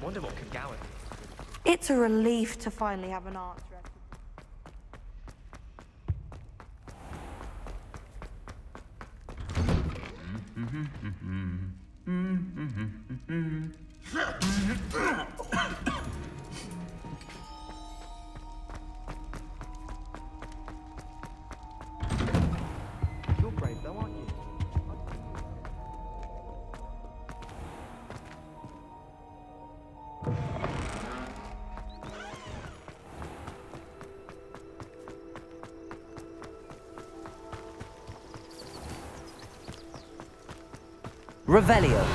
Wonder what can Gowan. It's a relief to finally have an answer. You're brave though, aren't you? Revelio.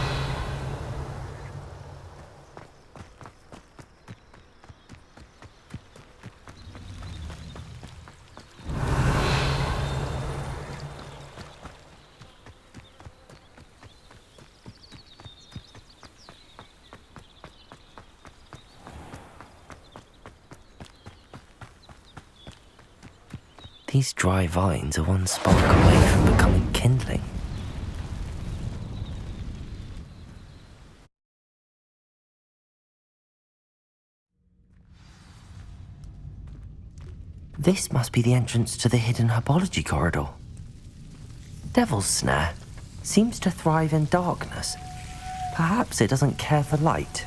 These dry vines are one spark away from becoming kindling. This must be the entrance to the hidden herbology corridor. Devil's Snare seems to thrive in darkness. Perhaps it doesn't care for light.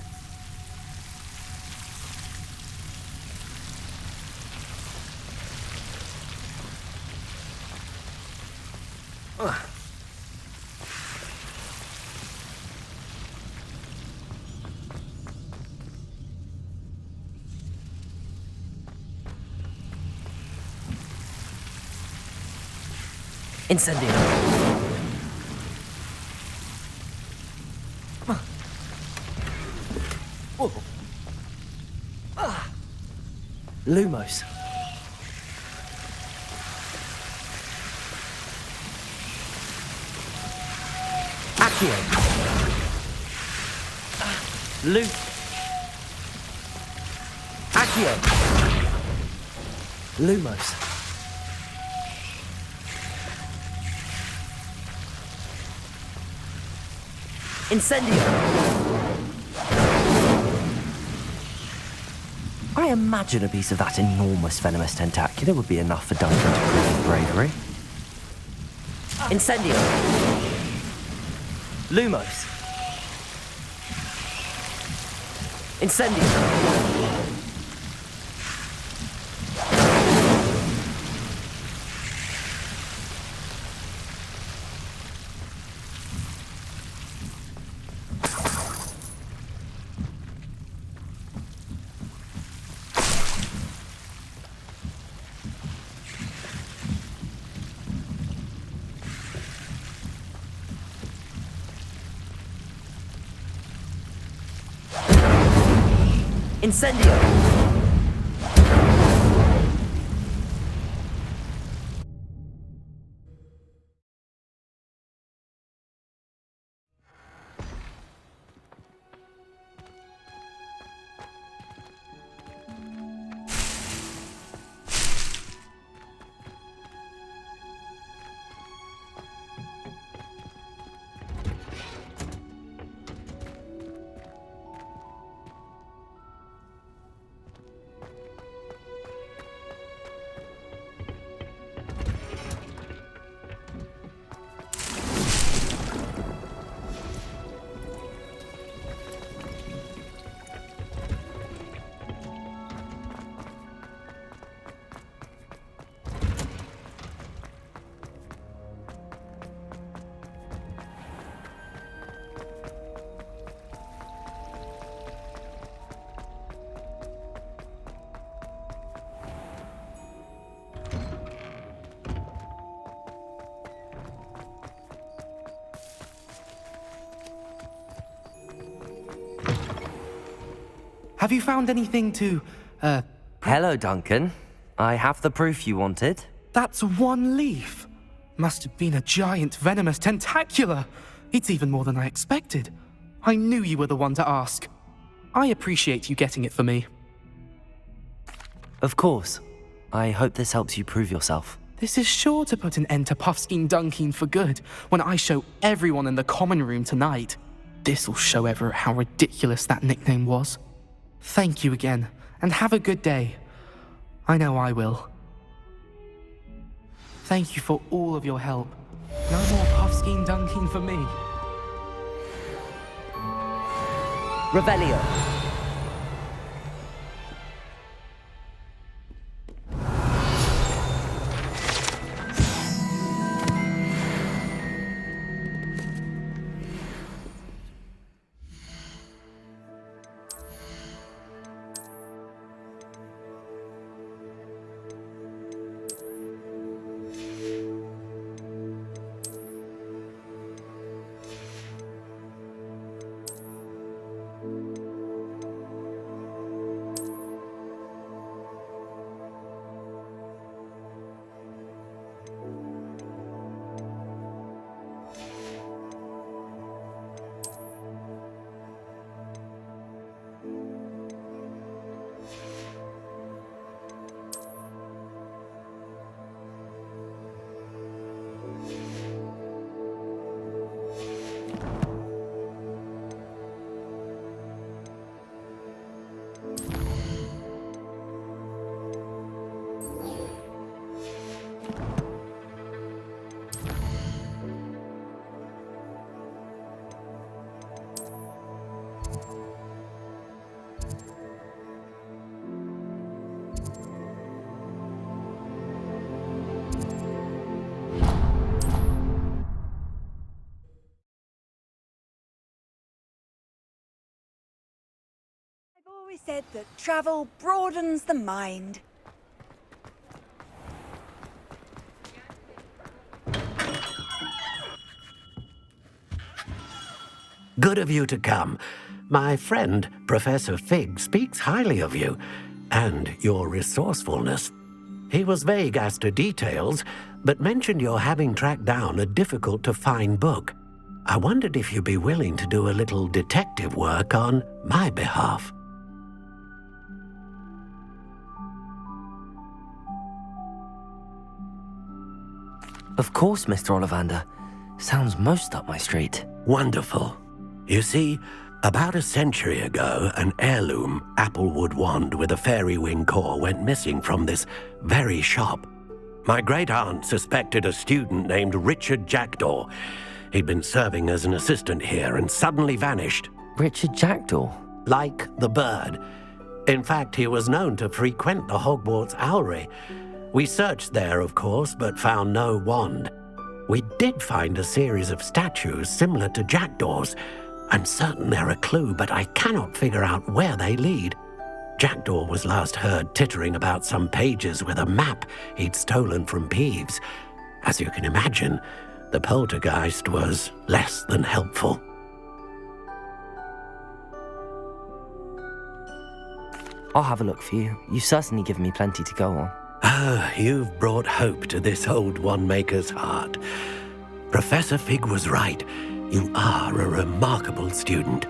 Incendio. Lumos. Accio. Accio. Lumos. Incendio! I imagine a piece of that enormous venomous tentacular would be enough for Duncan to prove his bravery. Incendio! Lumos! Incendio! Incendio! Have you found anything to, Hello, Duncan. I have the proof you wanted. That's one leaf. Must have been a giant venomous tentacula. It's even more than I expected. I knew you were the one to ask. I appreciate you getting it for me. Of course. I hope this helps you prove yourself. This is sure to put an end to Puffskein Dunkeen for good when I show everyone in the common room tonight. This'll show Everett how ridiculous that nickname was. Thank you again, and have a good day. I know I will. Thank you for all of your help. No more puffskein dunking for me. Revelio. I've always said that travel broadens the mind. Good of you to come. My friend, Professor Fig, speaks highly of you and your resourcefulness. He was vague as to details, but mentioned your having tracked down a difficult-to-find book. I wondered if you'd be willing to do a little detective work on my behalf. Of course, Mr. Ollivander. Sounds most up my street. Wonderful. You see, about a century ago, an heirloom applewood wand with a fairy wing core went missing from this very shop. My great-aunt suspected a student named Richard Jackdaw. He'd been serving as an assistant here and suddenly vanished. Richard Jackdaw? Like the bird. In fact, he was known to frequent the Hogwarts Owlery. We searched there, of course, but found no wand. We did find a series of statues similar to Jackdaw's. I'm certain they're a clue, but I cannot figure out where they lead. Jackdaw was last heard tittering about some pages with a map he'd stolen from Peeves. As you can imagine, the poltergeist was less than helpful. I'll have a look for you. You've certainly given me plenty to go on. Ah, you've brought hope to this old one-maker's heart. Professor Fig was right. You are a remarkable student.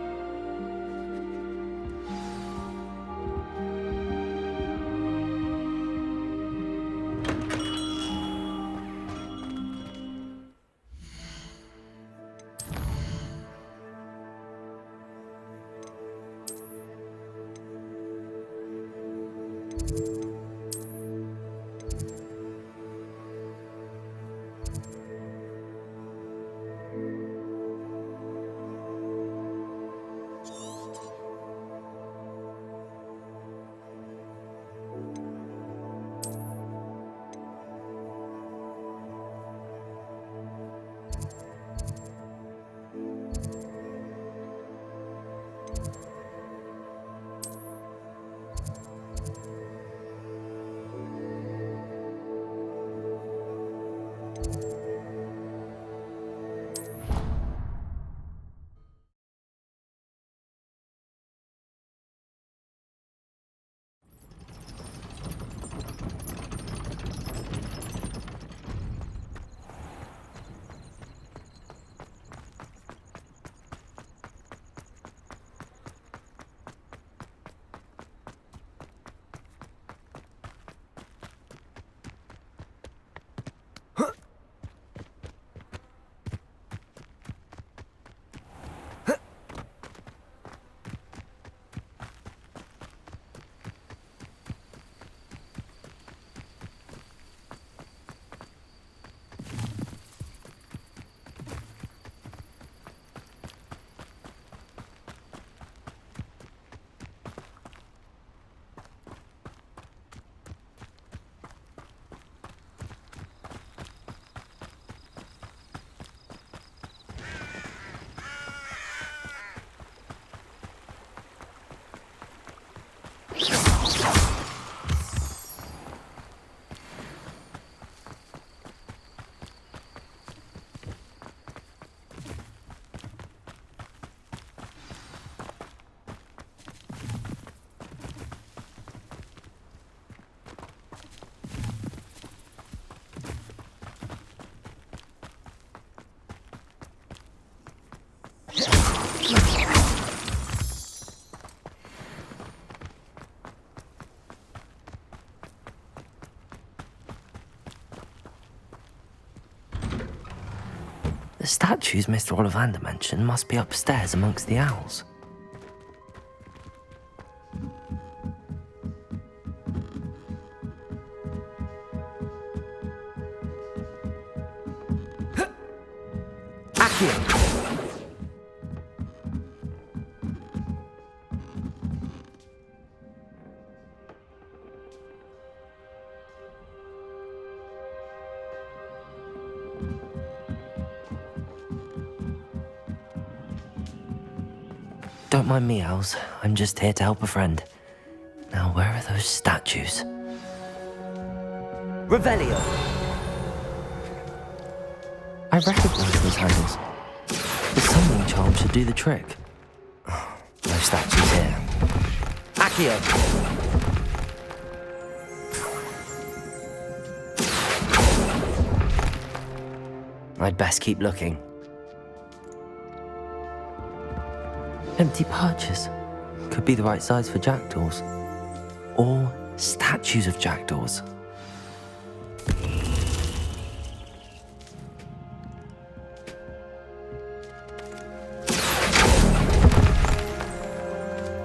The statues Mr. Ollivander mentioned must be upstairs amongst the owls. Accio! Don't mind me, owls. I'm just here to help a friend. Now, where are those statues? Revelio! I recognize those handles. The summoning charm should do the trick. Oh, no statues here. Accio! I'd best keep looking. Empty perches. Could be the right size for jackdaws. Or statues of jackdaws.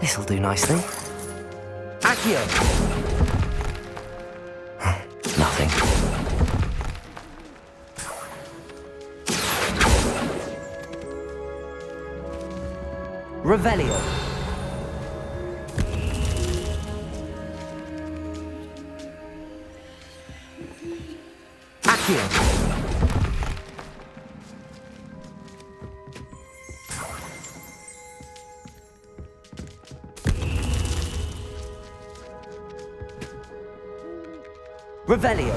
This'll do nicely. Accio! Nothing. Revelio. Accio. Revelio.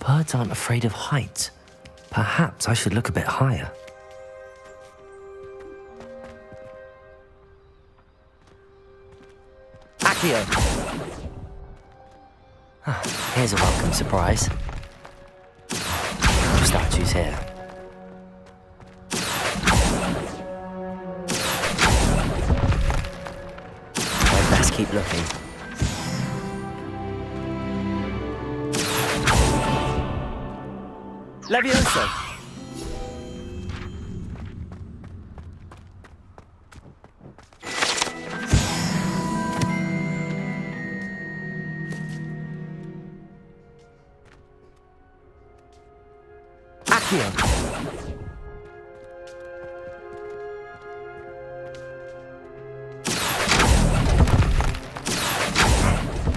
Birds aren't afraid of heights. Perhaps I should look a bit higher. Accio! Here's a welcome surprise. No statues here. I'd best keep looking. Levioso! Accio!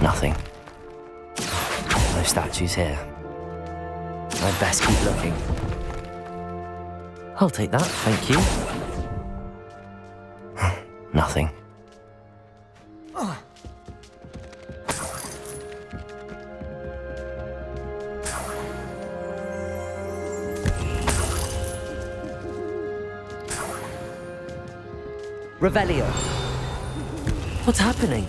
Nothing. No statues here. I'd best keep looking. I'll take that, thank you. Nothing. Revelio. What's happening?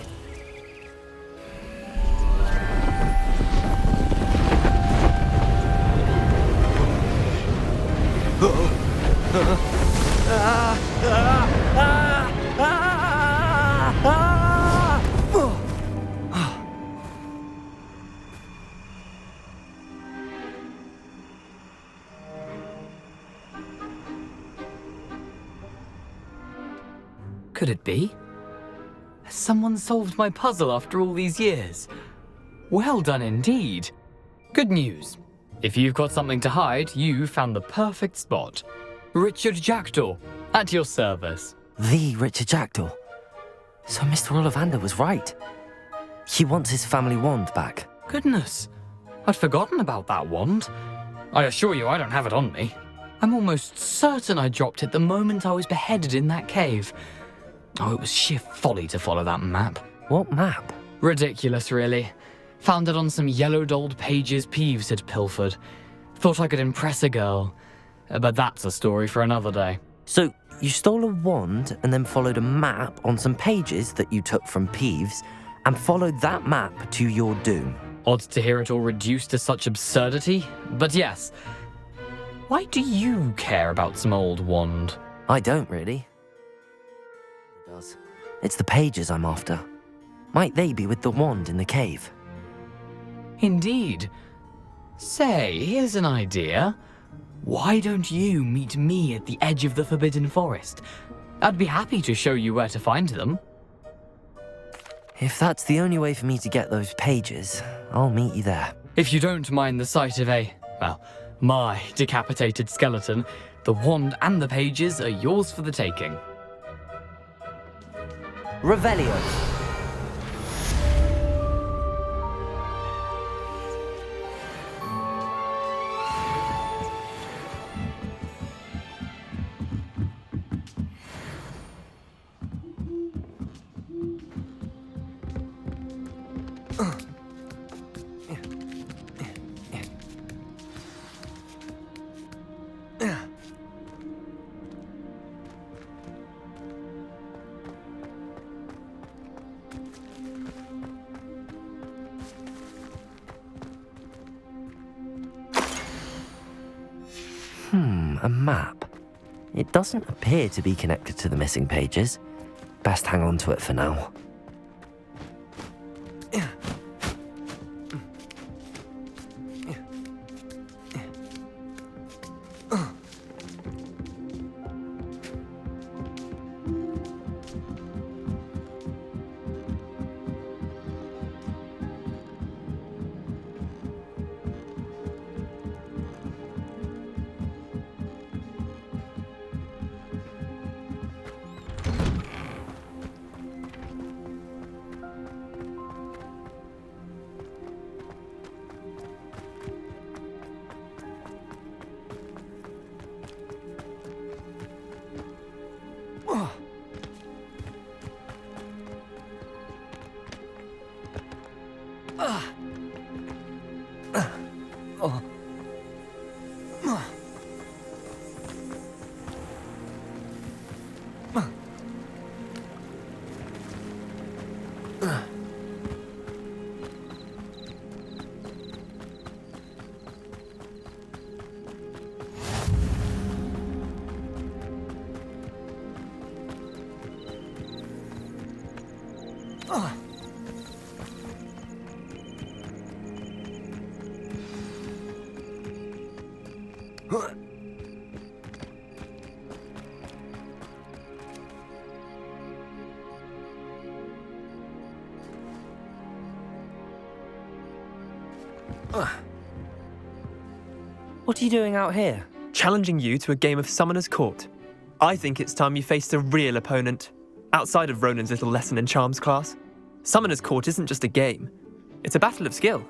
Could it be? Has someone solved my puzzle after all these years? Well done indeed. Good news. If you've got something to hide, you found the perfect spot. Richard Jackdaw, at your service. The Richard Jackdaw. So Mr. Ollivander was right. He wants his family wand back. Goodness, I'd forgotten about that wand. I assure you I don't have it on me. I'm almost certain I dropped it the moment I was beheaded in that cave. Oh, it was sheer folly to follow that map. What map? Ridiculous, really. Found it on some yellowed old pages Peeves had pilfered. Thought I could impress a girl. But that's a story for another day. So, you stole a wand and then followed a map on some pages that you took from Peeves and followed that map to your doom. Odd to hear it all reduced to such absurdity, but yes. Why do you care about some old wand? I don't really. It does. It's the pages I'm after. Might they be with the wand in the cave? Indeed. Say, here's an idea. Why don't you meet me at the edge of the Forbidden Forest? I'd be happy to show you where to find them. If that's the only way for me to get those pages, I'll meet you there. If you don't mind the sight of my decapitated skeleton, the wand and the pages are yours for the taking. Revelio. A map. It doesn't appear to be connected to the missing pages. Best hang on to it for now. What are you doing out here? Challenging you to a game of Summoner's Court. I think it's time you faced a real opponent, outside of Ronan's little lesson in charms class. Summoner's Court isn't just a game. It's a battle of skill.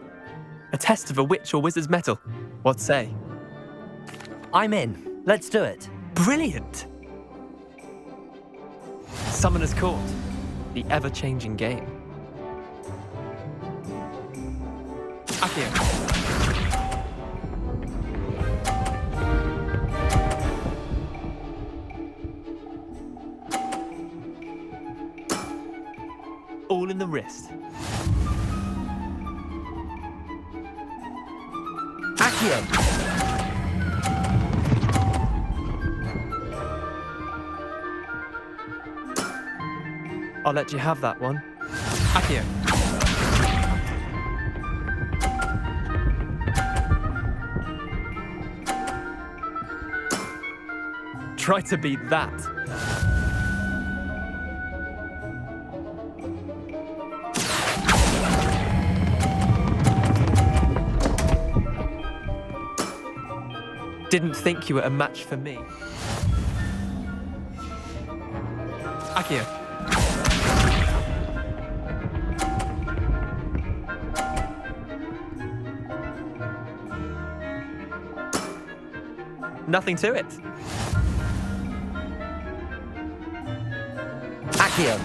A test of a witch or wizard's mettle. What say? I'm in. Let's do it. Brilliant! Summoner's Court. The ever-changing game. Akio. All in the wrist. Accio! I'll let you have that one. Akio. Try to beat that. Didn't think you were a match for me. Akio. Nothing to it. Accio!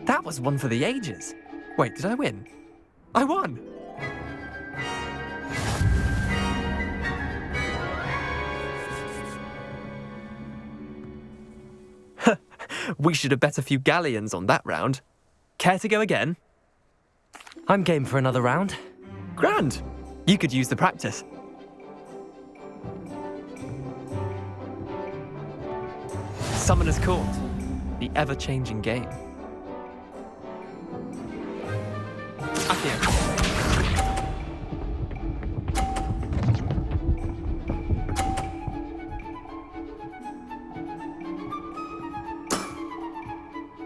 That was one for the ages. Wait, did I win? I won! We should have bet a few galleons on that round. Care to go again? I'm game for another round. Grand! You could use the practice. Summoner's Court, the ever-changing game. Accio.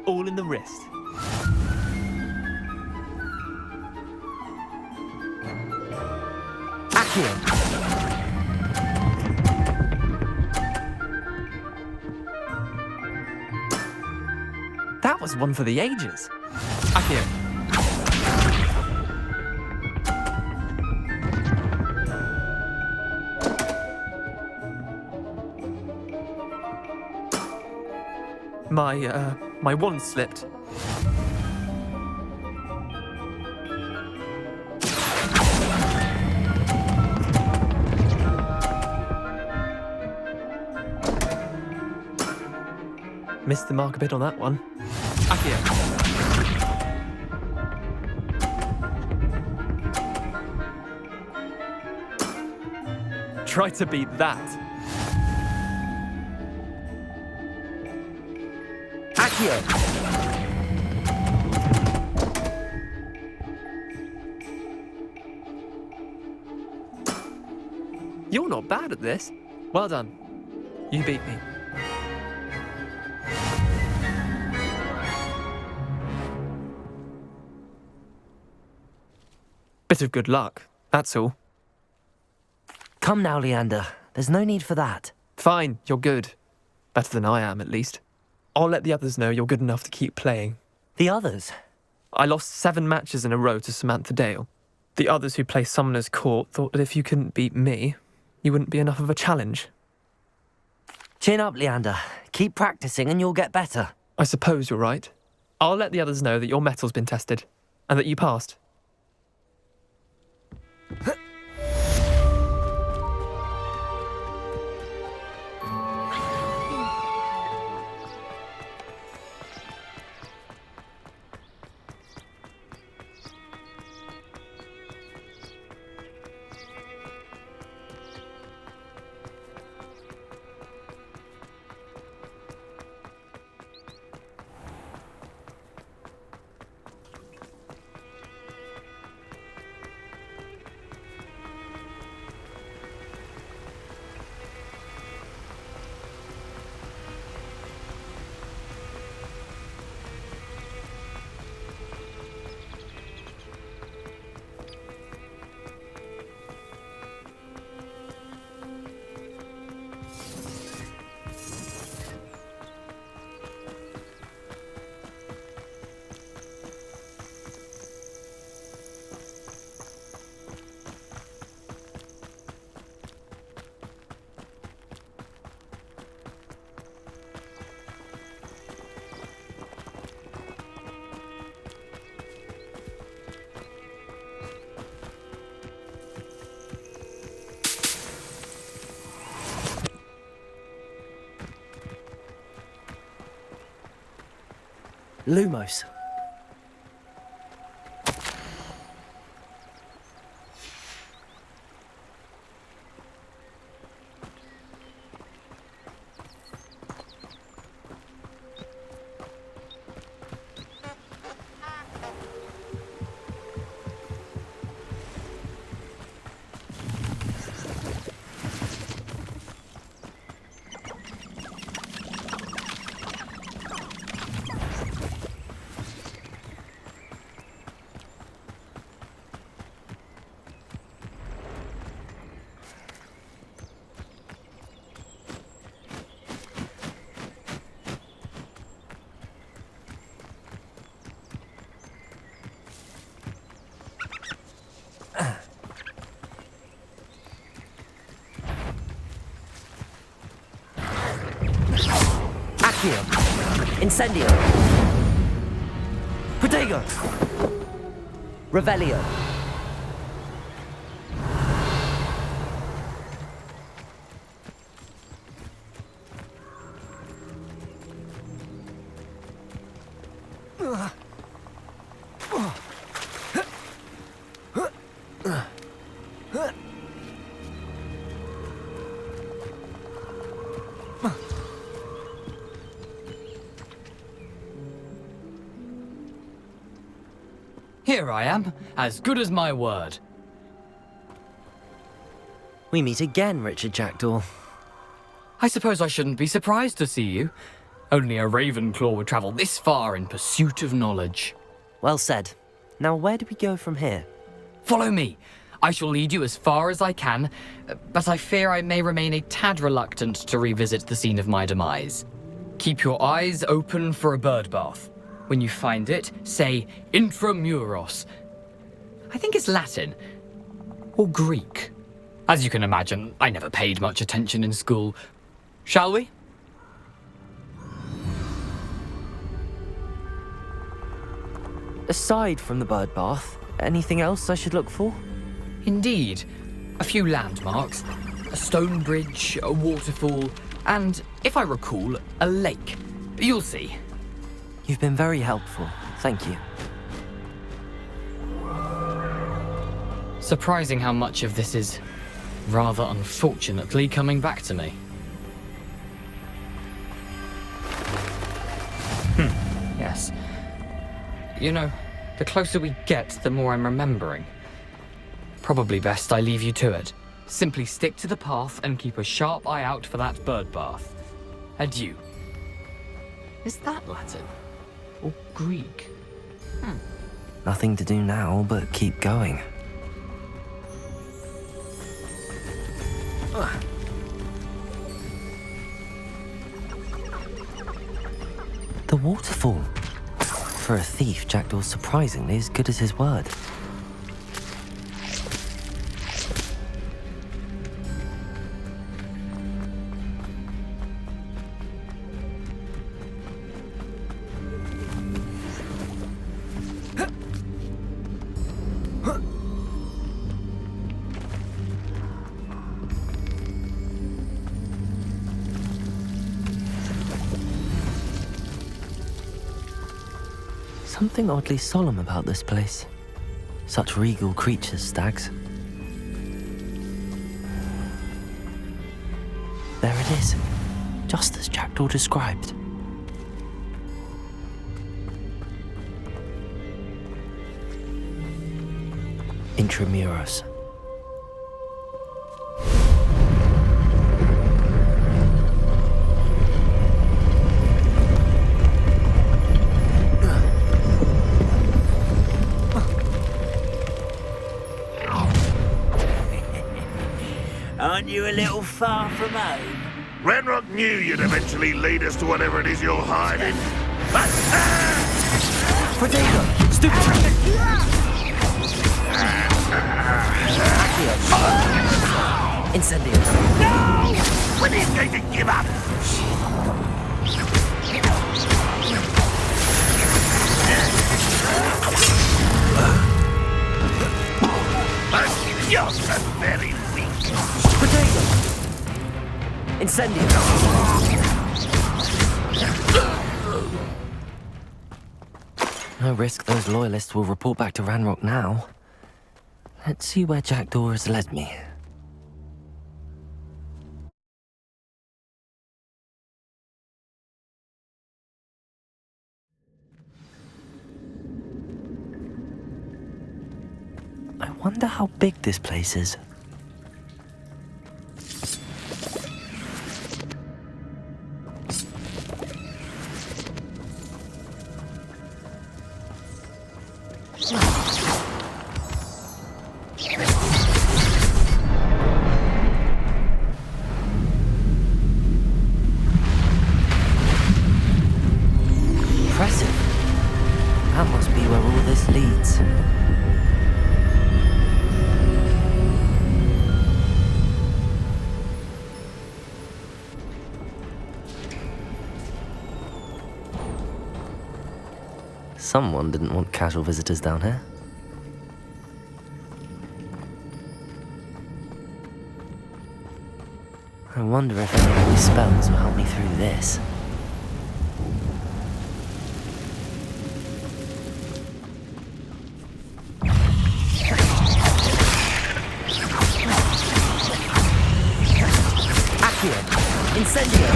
All in the wrist. Accio. That was one for the ages. Accio. My wand slipped. Missed the mark a bit on that one. Accio. Try to beat that. Accio. You're not bad at this. Well done. You beat me. Bit of good luck, that's all. Come now, Leander. There's no need for that. Fine, you're good. Better than I am, at least. I'll let the others know you're good enough to keep playing. The others? I lost 7 matches in a row to Samantha Dale. The others who play Summoner's Court thought that if you couldn't beat me, you wouldn't be enough of a challenge. Chin up, Leander. Keep practicing and you'll get better. I suppose you're right. I'll let the others know that your metal's been tested, and that you passed. Lumos. Accio. Incendio. Protego. Revelio. Here I am, as good as my word. We meet again, Richard Jackdaw. I suppose I shouldn't be surprised to see you. Only a Ravenclaw would travel this far in pursuit of knowledge. Well said. Now where do we go from here? Follow me. I shall lead you as far as I can, but I fear I may remain a tad reluctant to revisit the scene of my demise. Keep your eyes open for a bird bath. When you find it, say intramuros. I think it's Latin. Or Greek. As you can imagine, I never paid much attention in school. Shall we? Aside from the bird bath, anything else I should look for? Indeed. A few landmarks. A stone bridge, a waterfall, and, if I recall, a lake. You'll see. You've been very helpful. Thank you. Surprising how much of this is, rather unfortunately, coming back to me. Yes. You know, the closer we get, the more I'm remembering. Probably best I leave you to it. Simply stick to the path and keep a sharp eye out for that bird bath. Adieu. Is that Latin? Or Greek? Nothing to do now but keep going. The waterfall. For a thief, Jackdaw's surprisingly as good as his word. Something oddly solemn about this place. Such regal creatures, stags. There it is, just as Jackdaw described. Intramuros. Aren't you a little far from home? Ranrock knew you'd eventually lead us to whatever it is you're hiding. Potato! Stupid! Incendio! No! When he's going to give up? You're so very weak. Potato! Incendio! No risk those loyalists will report back to Ranrock now. Let's see where Jackdaw has led me. I wonder how big this place is. Impressive. That must be where all this leads. Someone didn't want casual visitors down here. I wonder if any of these spells will help me through this. Accio! Incendio!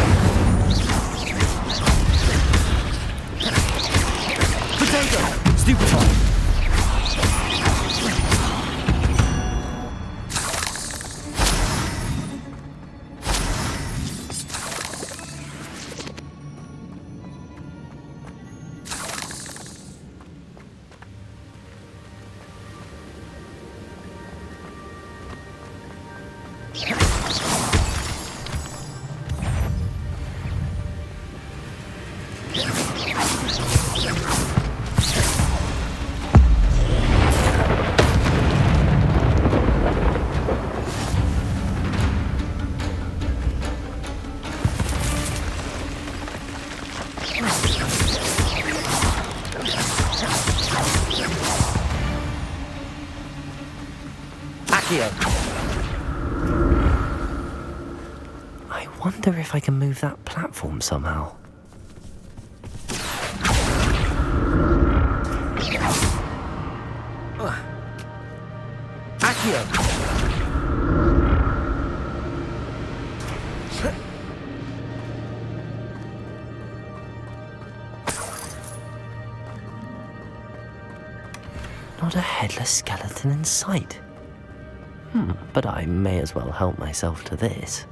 Potato! Stupefy! wonder if I can move that platform somehow. Accio! Not a headless skeleton in sight. But I may as well help myself to this.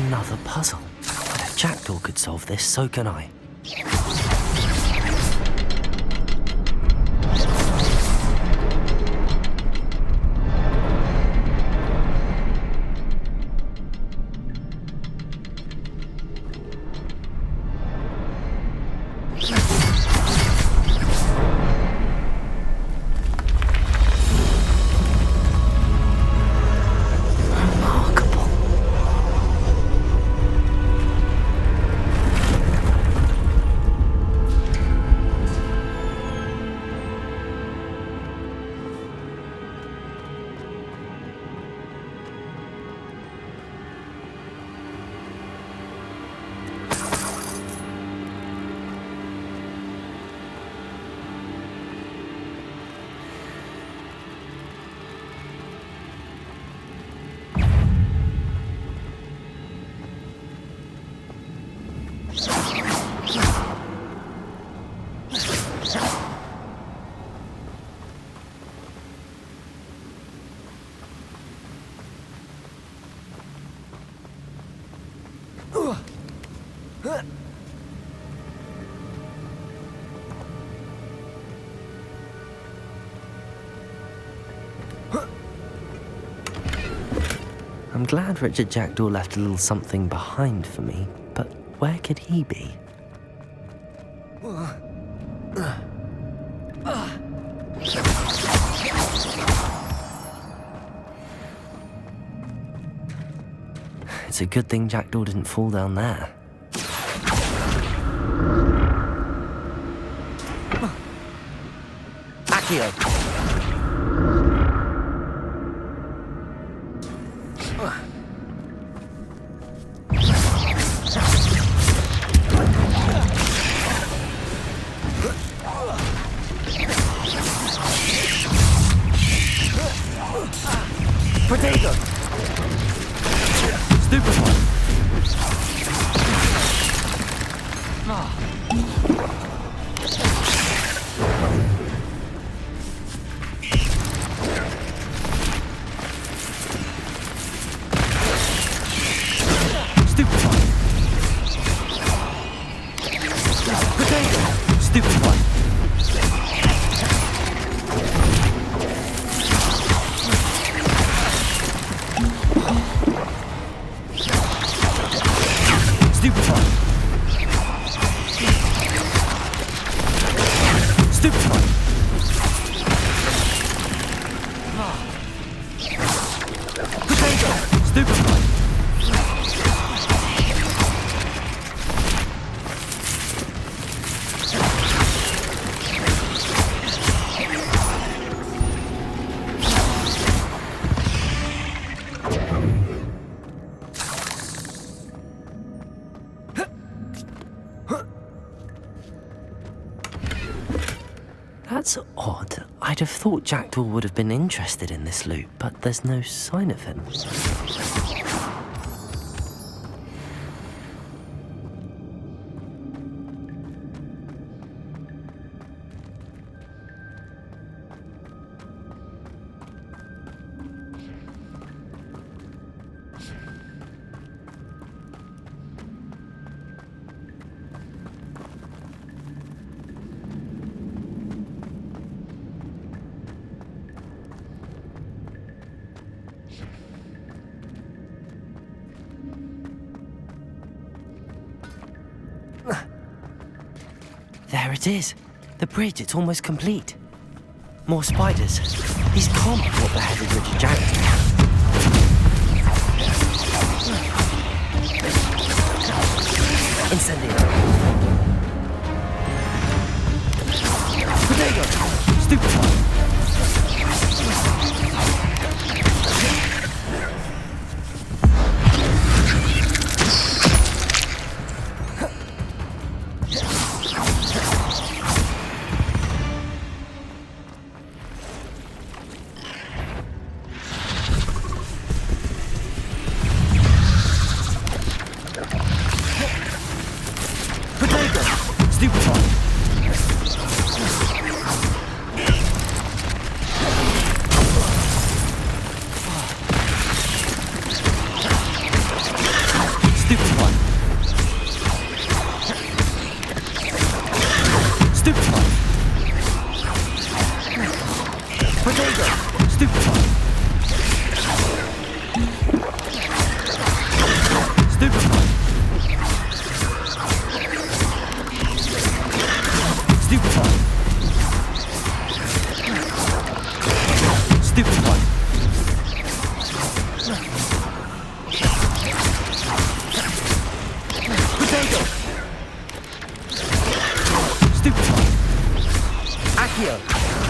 Another puzzle. But if Jackdaw could solve this, so can I. I'm glad Richard Jackdaw left a little something behind for me, but where could he be? It's a good thing Jackdaw didn't fall down there. Accio! Potato! Stupid one! Stupid one! Potato! Stupid one! That's odd. I'd have thought Jackdaw would have been interested in this loot, but there's no sign of him. There it is. The bridge, it's almost complete. More spiders. These can't be what beheaded Richard Jackson. Incendio. Potato. Stupefy.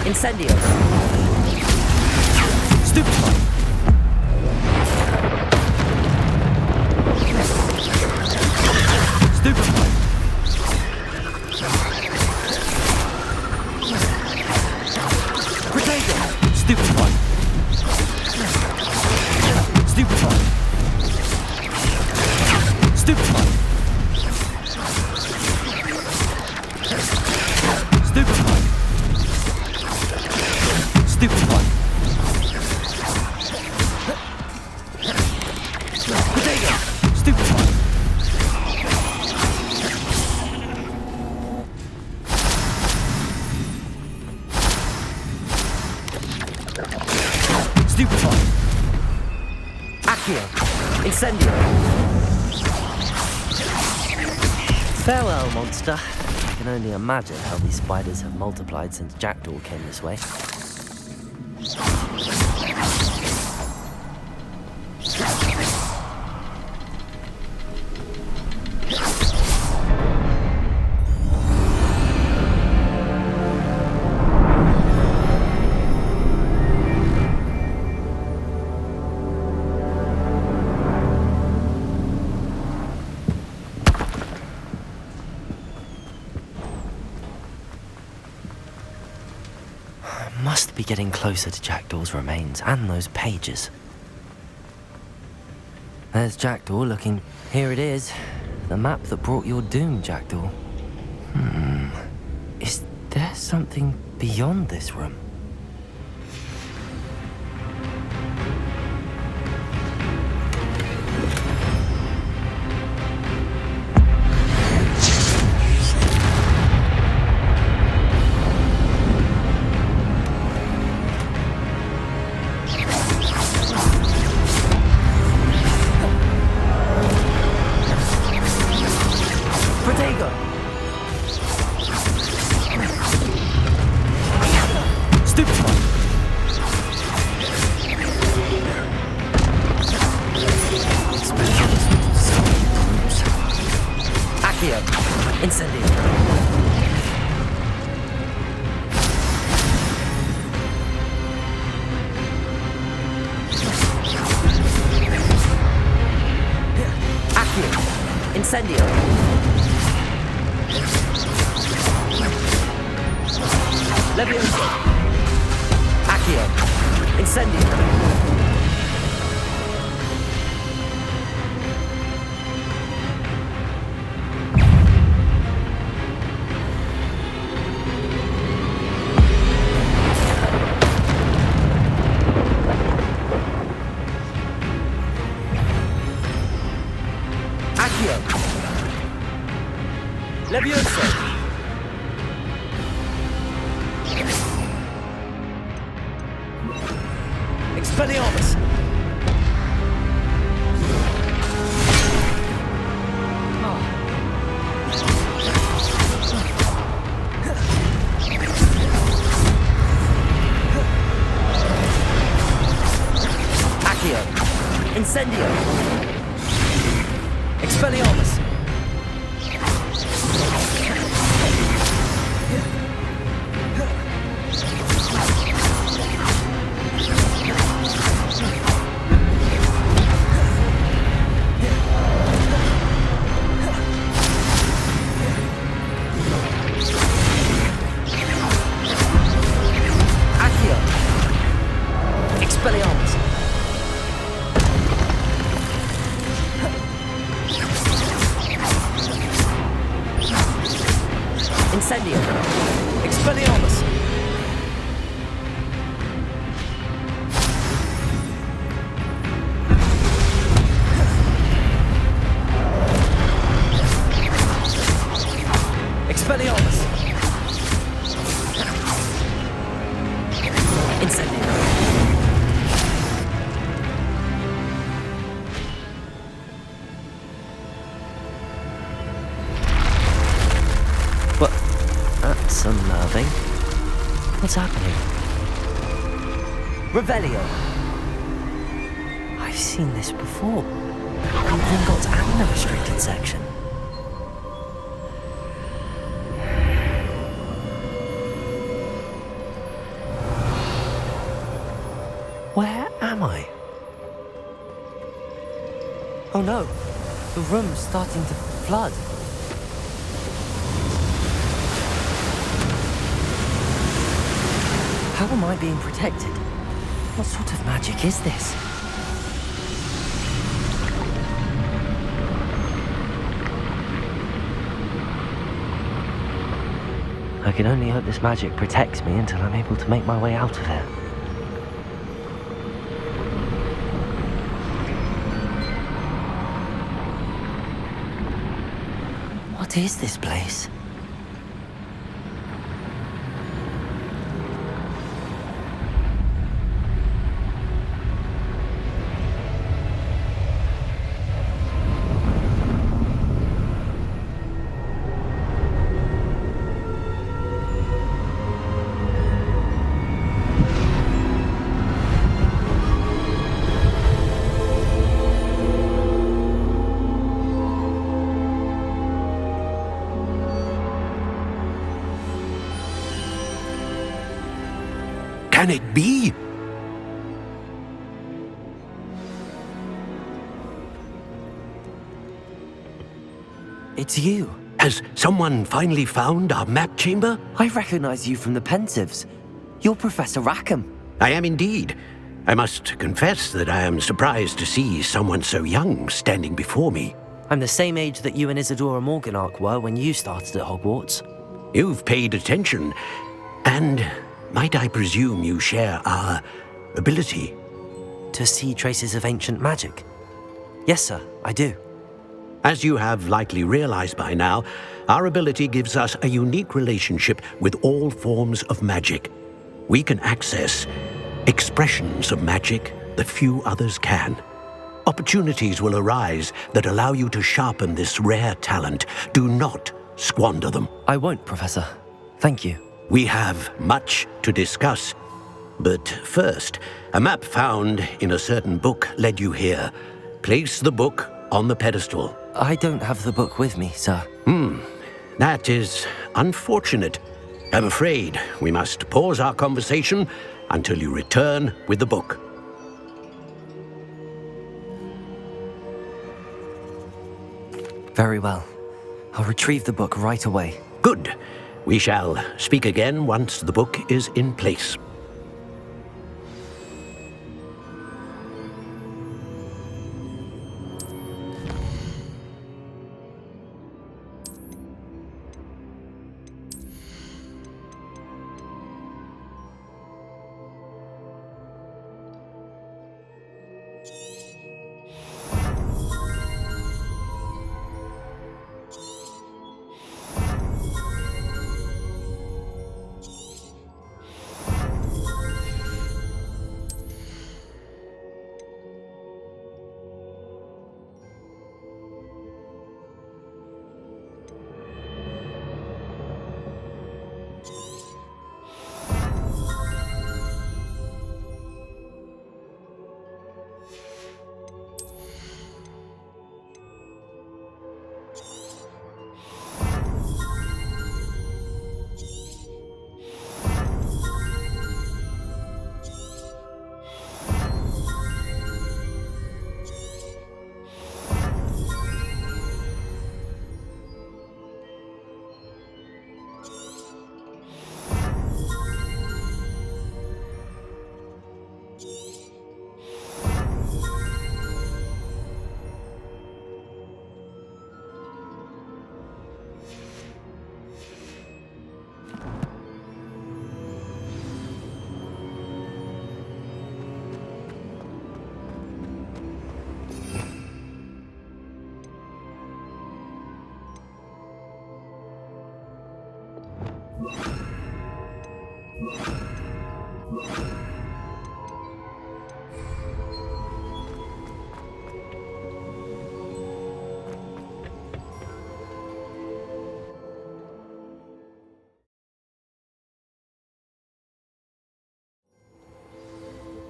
Incendio. Stupefy. Stupefy. Potato. Stupefy. Stupefy. Stupefy. Stupefy. Stupefy. Potato. Stupefy. Stupefy. Accio. Incendio. Farewell, monster. I can only imagine how these spiders have multiplied since Jackdaw came this way. Must be getting closer to Jackdaw's remains and those pages. There's Jackdaw looking. Here it is. The map that brought your doom, Jackdaw. Is there something beyond this room? Incendio. Accio. Incendio. Levioso. Accio. Incendio. Levioso. Expelliarmus. Accio. Incendio. Expelliarmus. Accio. Expelliarmus. Incendio. Expelliarmus. Expelliarmus. Incendio. What? That's unnerving. What's happening? Revelio. I've seen this before. Gringotts and the restricted section. Where am I? Oh no, the room's starting to flood. How am I being protected? What sort of magic is this? I can only hope this magic protects me until I'm able to make my way out of here. What is this place? Can it be? It's you. Has someone finally found our map chamber? I recognize you from the Pensives. You're Professor Rackham. I am indeed. I must confess that I am surprised to see someone so young standing before me. I'm the same age that you and Isadora Morganach were when you started at Hogwarts. You've paid attention, and might I presume you share our ability? To see traces of ancient magic? Yes, sir, I do. As you have likely realized by now, our ability gives us a unique relationship with all forms of magic. We can access expressions of magic that few others can. Opportunities will arise that allow you to sharpen this rare talent. Do not squander them. I won't, Professor. Thank you. We have much to discuss. But first, a map found in a certain book led you here. Place the book on the pedestal. I don't have the book with me, sir. That is unfortunate. I'm afraid we must pause our conversation until you return with the book. Very well. I'll retrieve the book right away. Good. We shall speak again once the book is in place.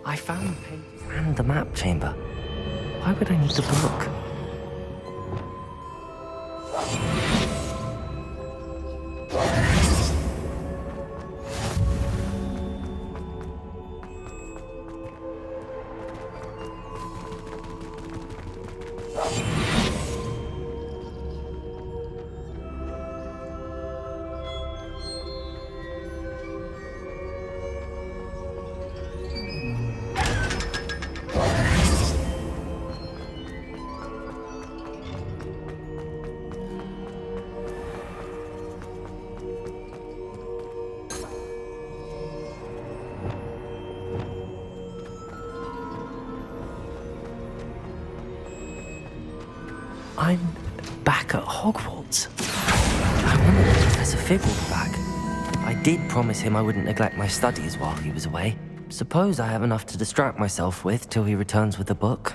I found the pages and the map chamber. Why would I need the book? I'm back at Hogwarts. I wonder if Professor Fig will be back. I did promise him I wouldn't neglect my studies while he was away. Suppose I have enough to distract myself with till he returns with the book.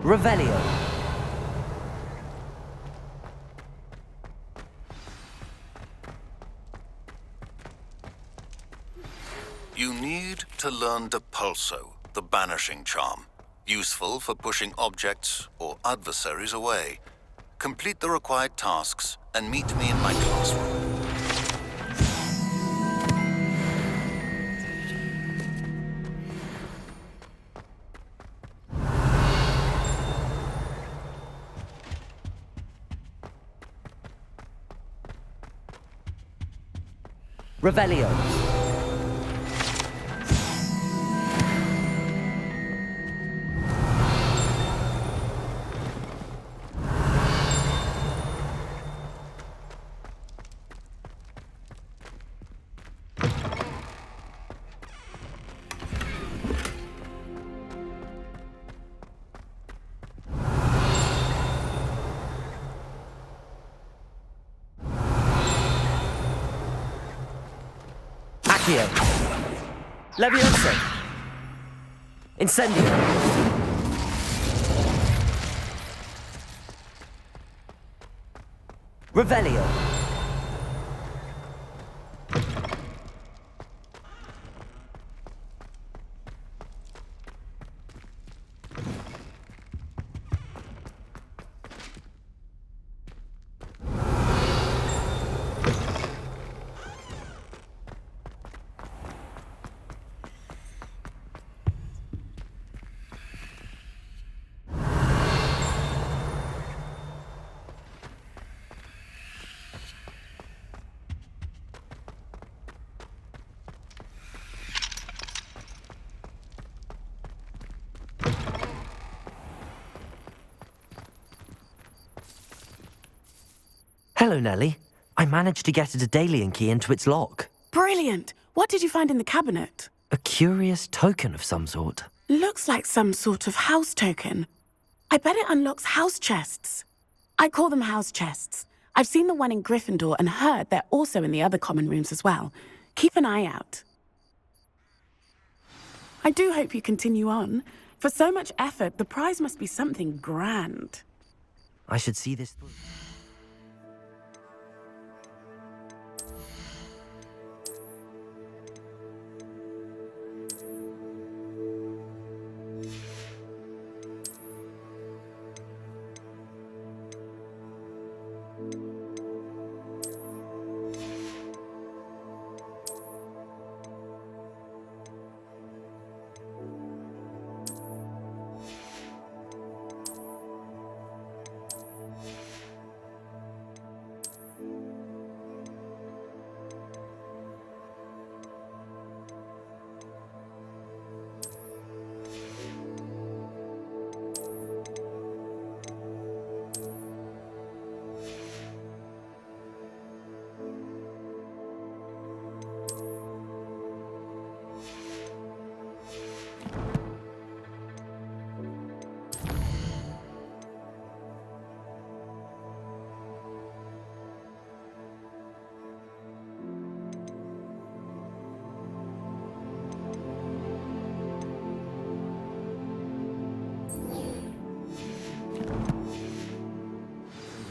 Revelio. You need to learn Depulso, the banishing charm. Useful for pushing objects or adversaries away. Complete the required tasks and meet me in my classroom. Revelio. Accio. Leviosa! Incendio! Revelio. Hello, Nellie. I managed to get a Daedalian key into its lock. Brilliant! What did you find in the cabinet? A curious token of some sort. Looks like some sort of house token. I bet it unlocks house chests. I call them house chests. I've seen the one in Gryffindor and heard they're also in the other common rooms as well. Keep an eye out. I do hope you continue on. For so much effort, the prize must be something grand. I should see this through.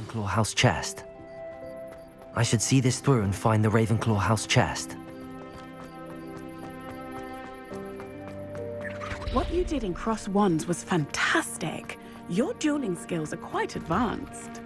Ravenclaw house chest. I should see this through and find the Ravenclaw house chest. What you did in Cross Wands was fantastic. Your dueling skills are quite advanced.